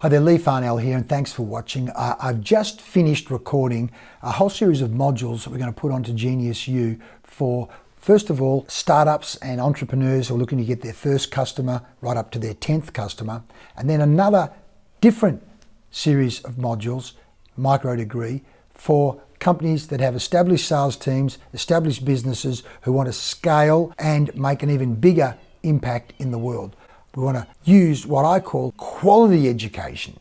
Hi there, Lee Farnell here, and thanks for watching. I've just finished recording a whole series of modules that we're going to put onto GeniusU for, first of all, startups and entrepreneurs who are looking to get their first customer right up to their 10th customer. And then another different series of modules, MicroDegree, for companies that have established sales teams, established businesses who want to scale and make an even bigger impact in the world. We want to use what I call quality education,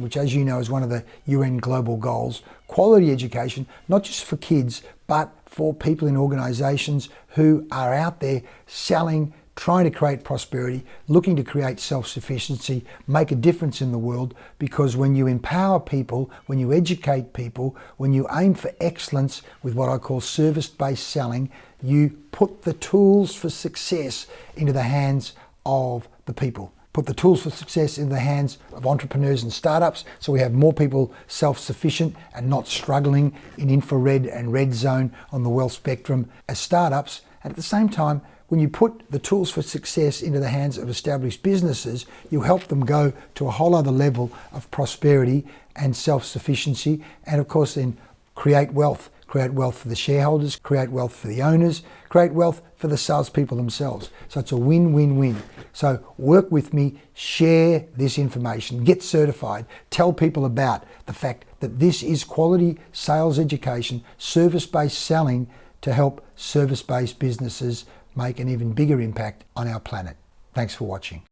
which, as you know, is one of the UN global goals. Quality education, not just for kids, but for people in organizations who are out there selling, trying to create prosperity, looking to create self-sufficiency, make a difference in the world. Because when you empower people, when you educate people, when you aim for excellence with what I call service-based selling, you put the tools for success into the hands of the people. Put the tools for success in the hands of entrepreneurs and startups, so we have more people self-sufficient and not struggling in infrared and red zone on the wealth spectrum as startups. And at the same time, when you put the tools for success into the hands of established businesses, you help them go to a whole other level of prosperity and self-sufficiency, and of course then create wealth for the shareholders, create wealth for the owners, create wealth for the salespeople themselves. So it's a win-win-win. So work with me, share this information, get certified, tell people about the fact that this is quality sales education, service-based selling to help service-based businesses make an even bigger impact on our planet. Thanks for watching.